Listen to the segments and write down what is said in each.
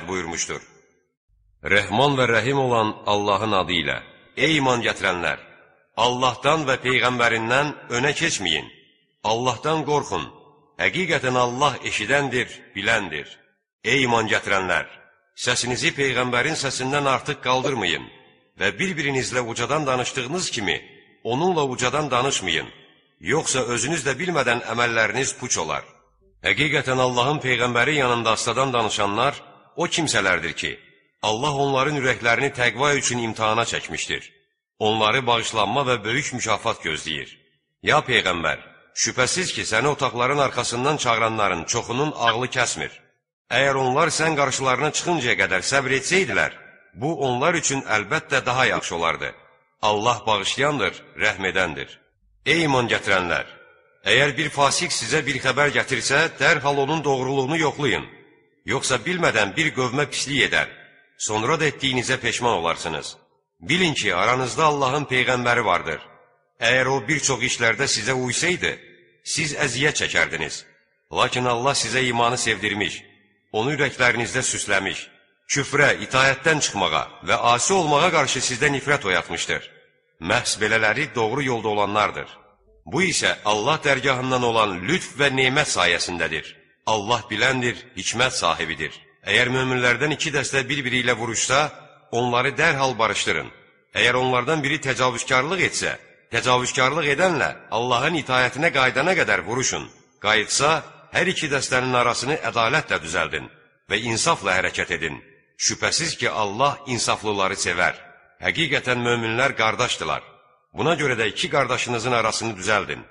buyurmuşdur. Rəhman və Rəhim olan Allahın adı ilə. Ey iman gətirənlər! Allahdan və Peyğəmbərindən önə keçməyin. Allahdan qorxun. Həqiqətən Allah eşidəndir, biləndir. Ey iman gətirənlər! Səsinizi Peyğəmbərin səsindən artıq qaldırmayın və bir-birinizlə ucadan danışdığınız kimi onunla ucadan danışmayın. Yoxsa özünüz də bilmədən əməlləriniz puç olar. Həqiqətən Allahın Peyğəmbəri yanında astadan danışanlar o kimsələrdir ki, Allah onların ürəklərini təqva üçün imtihana çəkmişdir. Onları bağışlanma və böyük mükafat gözləyir. Ya Peyğəmbər, şübhəsiz ki, səni otaqların arxasından çağıranların çoxunun ağlı kəsmir. Əgər onlar sən qarşılarına çıxıncaya qədər səbr etsəydilər, bu onlar üçün əlbəttə daha yaxşı olardı. Allah bağışlayandır, rəhm edəndir. Ey iman gətirənlər! Əgər bir fasik sizə bir xəbər gətirsə, dərhal onun doğruluğunu yoxlayın. Yoxsa bilmədən bir qövmə pislik edər, sonra da etdiyinizə peşman olarsınız. Bilin ki, aranızda Allahın Peyğəmbəri vardır. Əgər o bir çox işlərdə sizə uysaydı, siz əziyyət çəkərdiniz. Lakin Allah sizə imanı sevdirmiş, onu ürəklərinizdə süsləmiş, küfrə, itayətdən çıxmağa və asi olmağa qarşı sizdə nifrət oyatmışdır. Məhz belələri doğru yolda olanlardır. Bu isə Allah dərgahından olan lütf və nemət sayəsindədir. Allah biləndir, hikmət sahibidir. Əgər möminlərdən iki dəstə bir-biri ilə vuruşsa, onları dərhal barışdırın. Əgər onlardan biri təcavüzkarlıq etsə, təcavüzkarlıq edənlə Allahın itayətinə qaydana qədər vuruşun. Qayıtsa, hər iki dəstənin arasını ədalətlə düzəldin və insafla hərəkət edin. Şübhəsiz ki, Allah insaflıları sevər. Həqiqətən möminlər qardaşdılar. Buna görə də iki qardaşınızın arasını düzəldin.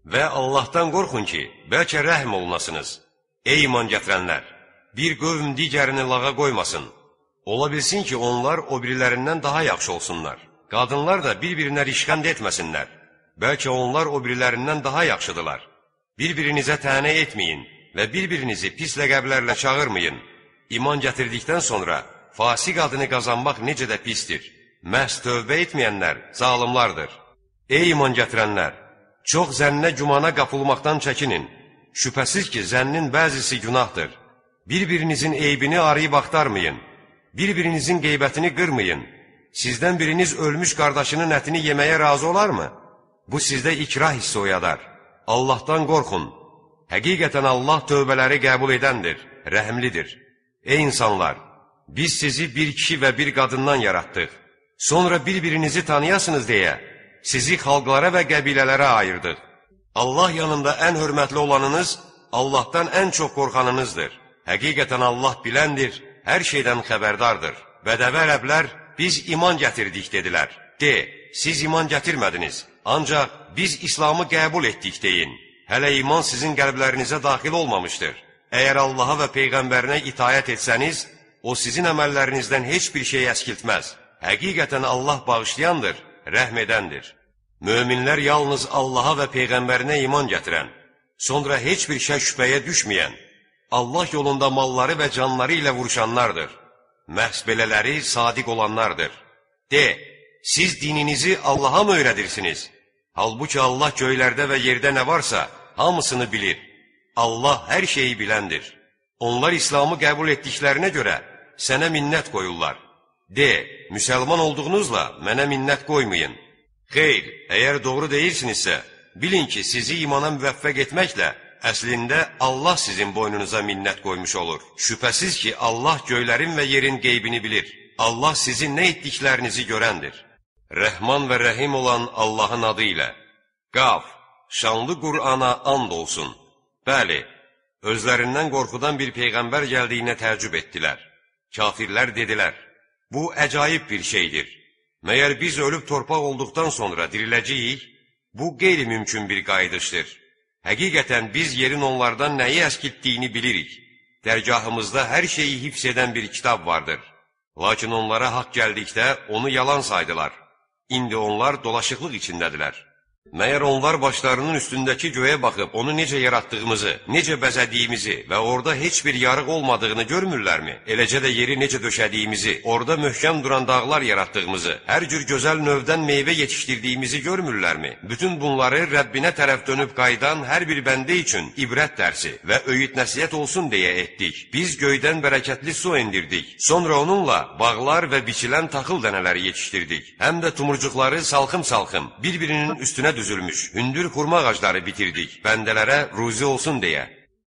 Və Allahdan qorxun ki, bəlkə rəhm olunasınız. Ey iman gətirənlər! Bir qövm digərini lağa qoymasın. Ola bilsin ki, onlar o birilərindən daha yaxşı olsunlar. Qadınlar da bir-birinə rişxənd etməsinlər. Bəlkə onlar o birilərindən daha yaxşıdırlar. Bir-birinizə tənə etməyin və bir-birinizi pis ləqəblərlə çağırmayın. İman gətirdikdən sonra fasiq adını qazanmaq necə də pisdir. Məhz tövbə etməyənlər zalimlardır. Ey iman gətirənlər! Çox zənnə gümana qapılmaqdan çəkinin. Şübhəsiz ki, zənnin bəzisi günahdır. Bir-birinizin eybini arayıb axtarmayın. Bir-birinizin qeybətini qırmayın. Sizdən biriniz ölmüş qardaşının ətini yeməyə razı olarmı? Bu sizdə ikrah hissi oyadar. Allahdan qorxun. Həqiqətən Allah tövbələri qəbul edəndir, rəhimlidir. Ey insanlar! Biz sizi bir kişi və bir qadından yaratdıq. Sonra bir-birinizi tanıyasınız deyə sizi xalqlara və qəbilələrə ayırdıq. Allah yanında ən hörmətli olanınız, Allahdan ən çox qorxanınızdır. Həqiqətən Allah biləndir, hər şeydən xəbərdardır. Bədəvi ərəblər, biz iman gətirdik dedilər. De, siz iman gətirmədiniz, ancaq biz İslamı qəbul etdik deyin. Hələ iman sizin qəlblərinizə daxil olmamışdır. Əgər Allaha və Peyğəmbərinə itayət etsəniz, o sizin əməllərinizdən heç bir şey əskiltməz. Həqiqətən Allah bağışlayandır, rəhm edəndir. Möminlər yalnız Allaha və Peyğəmbərinə iman gətirən, sonra heç bir şübhəyə düşməyən, Allah yolunda malları və canları ilə vuruşanlardır. Məhz belələri sadiq olanlardır. De, siz dininizi Allaha mı öyrədirsiniz? Halbuki Allah göylərdə və yerdə nə varsa, hamısını bilir. Allah hər şeyi biləndir. Onlar İslamı qəbul etdiklərinə görə sənə minnət qoyurlar. De, müsəlman olduğunuzla mənə minnət qoymayın. Xeyr, əgər doğru deyirsinizsə, bilin ki, sizi imana müvəffəq etməklə əslində Allah sizin boynunuza minnət qoymuş olur. Şübhəsiz ki, Allah göylərin və yerin qeybini bilir. Allah sizin nə etdiklərinizi görəndir. Rəhman və Rəhim olan Allahın adı ilə. Qaf, şanlı Qur'ana and olsun. Bəli, özlərindən qorxudan bir peyğəmbər gəldiyinə təəccüb etdilər. Kafirlər dedilər, bu əcaib bir şeydir. Məyər biz ölüb torpaq olduqdan sonra diriləcəyik? Bu qeyri-mümkün bir qayıdışdır. Həqiqətən biz yerin onlardan nəyi əskiltdiyini bilirik. Dərgahımızda hər şeyi hifz edən bir kitab vardır. Lakin onlara haqq gəldikdə onu yalan saydılar. İndi onlar dolaşıqlıq içindədirlər. Məyər onlar başlarının üstündəki göyə baxıb onu necə yaratdığımızı, necə bəzədiyimizi və orada heç bir yarıq olmadığını görmürlərmi? Eləcə də yeri necə döşədiyimizi, orada möhkəm duran dağlar yaratdığımızı, hər cür gözəl növdən meyvə yetişdirdiyimizi görmürlərmi? Bütün bunları Rəbbinə tərəf dönüb qayıdan hər bir bəndə üçün ibrət dərsi və öyüd nəsihət olsun deyə etdik. Biz göydən bərəkətli su endirdik. Sonra onunla bağlar və biçilən taxıl dənələri yetişdirdik. Həm də tumurcuqları salxım-salxım, bir-birinin üstünə düzülmüş, hündür xurma ağacları bitirdik, bəndələrə ruzi olsun deyə.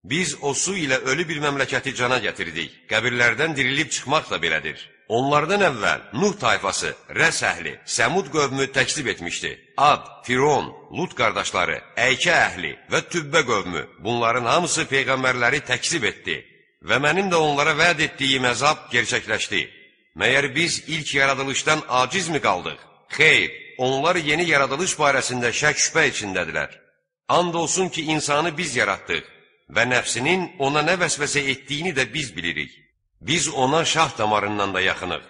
Biz o su ilə ölü bir məmləkəti cana gətirdik, qəbirlərdən dirilib çıxmaq da belədir. Onlardan əvvəl Nuh tayfası, Rəs əhli, Səmud qövmü təksib etmişdi. Ad, Firon, Lut qardaşları, Əykə əhli və Tübbə qövmü, bunların hamısı peyğəmbərləri təksib etdi və mənim də onlara vəd etdiyim əzab gerçəkləşdi. Məyər biz ilk yaradılışdan aciz mi qaldıq? Xeyr, onlar yeni yaradılış barəsində şək-şübhə içindədirlər. And olsun ki, insanı biz yaratdıq və nəfsinin ona nə vəsvəsə etdiyini də biz bilirik. Biz ona şah damarından da yaxınıq.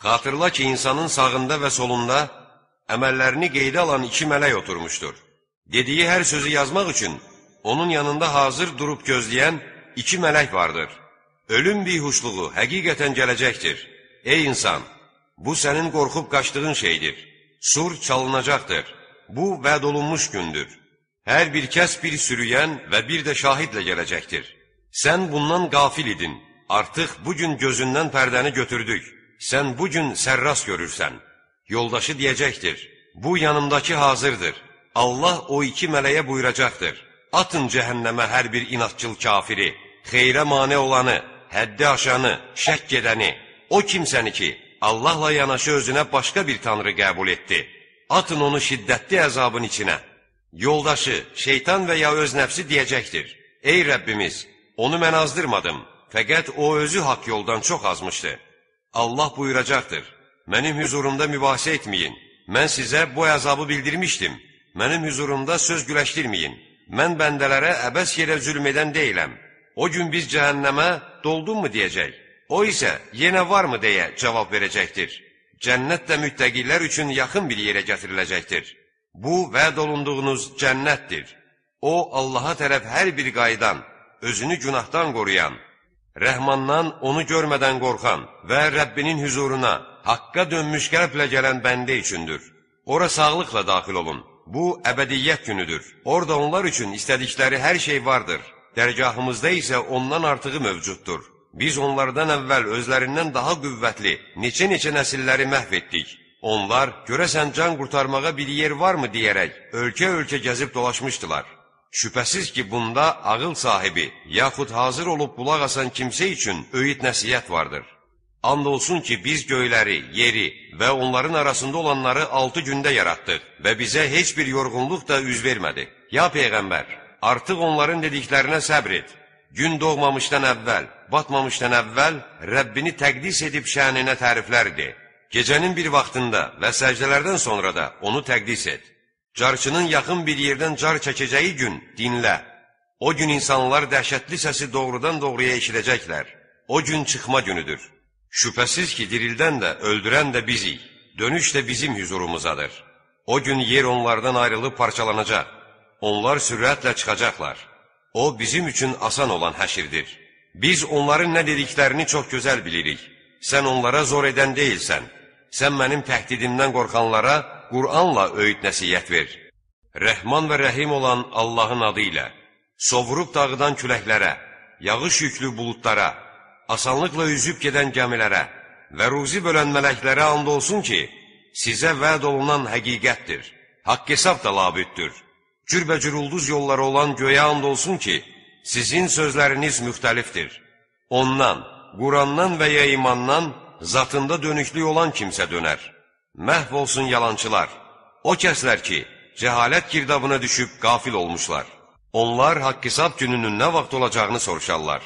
Xatırla ki, insanın sağında və solunda əməllərini qeydə alan iki mələk oturmuşdur. Dediyi hər sözü yazmaq üçün onun yanında hazır durub gözləyən iki mələk vardır. Ölüm bihuşluğu həqiqətən gələcəkdir. Ey insan, bu sənin qorxub qaçdığın şeydir. Sur çalınacaqdır. Bu, vəd olunmuş gündür. Hər bir kəs bir sürüyən və bir də şahidlə gələcəkdir. Sən bundan qafil idin. Artıq bugün gözündən pərdəni götürdük. Sən bugün sərras görürsən. Yoldaşı deyəcəkdir. Bu, yanımdakı hazırdır. Allah o iki mələyə buyuracaqdır. Atın cəhənnəmə hər bir inatçıl kafiri, xeyrə mane olanı, həddi aşanı, şəkk edəni, o kimsəni ki, Allahla yanaşı özünə başqa bir tanrı qəbul etdi. Atın onu şiddətli əzabın içinə. Yoldaşı, şeytan və ya öz nəfsi deyəcəkdir. Ey Rəbbimiz, onu mən azdırmadım, fəqət o özü haqq yoldan çox azmışdı. Allah buyuracaqdır. Mənim hüzurumda mübahisə etməyin. Mən sizə bu əzabı bildirmişdim. Mənim hüzurumda söz güləşdirməyin. Mən bəndələrə əbəs yerə zülm edən deyiləm. O gün biz cəhənnəmə doldun mu deyəcək. O isə yenə varmı deyə cavab verəcəkdir. Cənnət də müttəqilər üçün yaxın bir yerə gətiriləcəkdir. Bu, vəd olunduğunuz cənnətdir. O, Allaha tərəf hər bir qaydan, özünü günahdan qoruyan, Rəhmandan onu görmədən qorxan və Rəbbinin hüzuruna, haqqa dönmüş qəlblə gələn bəndə üçündür. Ora sağlıqla daxil olun. Bu, əbədiyyət günüdür. Orada onlar üçün istədikləri hər şey vardır. Dərgahımızda isə ondan artığı mövcuddur. Biz onlardan əvvəl özlərindən daha qüvvətli, neçə-neçə nəsilləri məhv etdik. Onlar, görəsən can qurtarmağa bir yer varmı deyərək, ölkə-ölkə gəzib dolaşmışdılar. Şübhəsiz ki, bunda ağıl sahibi, yaxud hazır olub qulaq asan kimsə üçün öyüd nəsihət vardır. And olsun ki, biz göyləri, yeri və onların arasında olanları 6 gündə yaratdıq və bizə heç bir yorğunluq da üz vermədi. Ya Peyğəmbər, artıq onların dediklərinə səbr et. Gün doğmamışdan əvvəl, batmamışdan əvvəl Rəbbini təqdis edib şəninə təriflərdi. Gecənin bir vaxtında və səcdələrdən sonra da onu təqdis et. Carçının yaxın bir yerdən car çəkəcəyi gün dinlə. O gün insanlar dəhşətli səsi doğrudan doğruya eşidəcəklər. O gün çıxma günüdür. Şübhəsiz ki, dirildən də, öldürən də bizik. Dönüş də bizim hüzurumuzadır. O gün yer onlardan ayrılıb parçalanacaq. Onlar sürətlə çıxacaqlar. O, bizim üçün asan olan həşirdir. Biz onların nə dediklərini çox gözəl bilirik. Sən onlara zor edən deyilsən. Sən mənim təhdidimdən qorxanlara Qur'anla öyüd nəsihət ver. Rəhman və Rəhim olan Allahın adı ilə, sovurub dağıdan küləklərə, yağış yüklü buludlara, asanlıqla üzüb gedən gəmilərə və ruzi bölən mələklərə and olsun ki, sizə vəd olunan həqiqətdir. Haqq hesab da labüddür. Cürbəcür ulduz yolları olan göyə and olsun ki, sizin sözləriniz müxtəlifdir. Ondan, Qurandan və ya imandan zatında dönüklük olan kimsə dönər. Məhv olsun yalançılar. O kəslər ki, cəhalət girdabına düşüb qafil olmuşlar. Onlar haqq hesab gününün nə vaxt olacağını soruşarlar.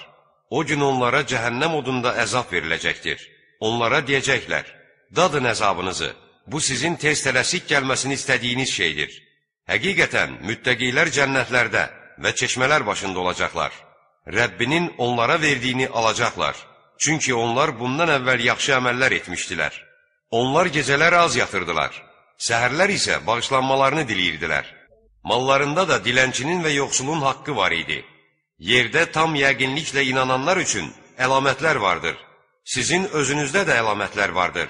O gün onlara cəhənnəm odunda əzab veriləcəkdir. Onlara deyəcəklər, dadın əzabınızı, bu sizin tez tələsik gəlməsini istədiyiniz şeydir. Həqiqətən, müttəqilər cənnətlərdə və çeşmələr başında olacaqlar. Rəbbinin onlara verdiyini alacaqlar. Çünki onlar bundan əvvəl yaxşı əməllər etmişdilər. Onlar gecələr az yatırdılar. Səhərlər isə bağışlanmalarını diləyirdilər. Mallarında da dilənçinin və yoxsulun haqqı var idi. Yerdə tam yəqinliklə inananlar üçün əlamətlər vardır. Sizin özünüzdə də əlamətlər vardır.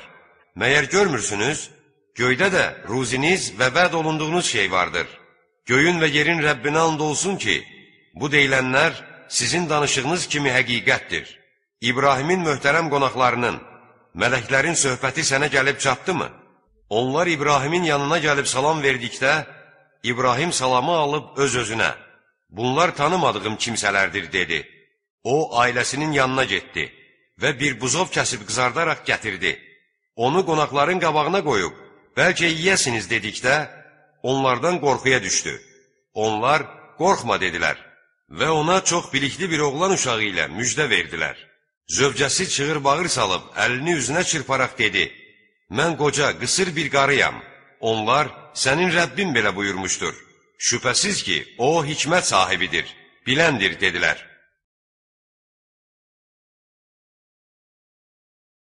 Məyər görmürsünüz? Göydə də ruziniz və vəd olunduğunuz şey vardır. Göyün və yerin Rəbbinə and olsun ki, bu deyilənlər sizin danışığınız kimi həqiqətdir. İbrahimin möhtərəm qonaqlarının, mələklərin söhbəti sənə gəlib çatdımı? Onlar İbrahimin yanına gəlib salam verdikdə, İbrahim salamı alıb öz-özünə, bunlar tanımadığım kimsələrdir, dedi. O, ailəsinin yanına getdi və bir buzov kəsib qızardaraq gətirdi. Onu qonaqların qabağına qoyub, bəlkə yiyəsiniz dedikdə, onlardan qorxuya düşdü. Onlar, qorxma, dedilər və ona çox bilikli bir oğlan uşağı ilə müjdə verdilər. Zövcəsi çığır-bağır salıb, əlini üzünə çırparaq dedi, mən qoca, qısır bir qarıyam. Onlar, sənin Rəbbin belə buyurmuşdur. Şübhəsiz ki, o hikmət sahibidir, biləndir, dedilər.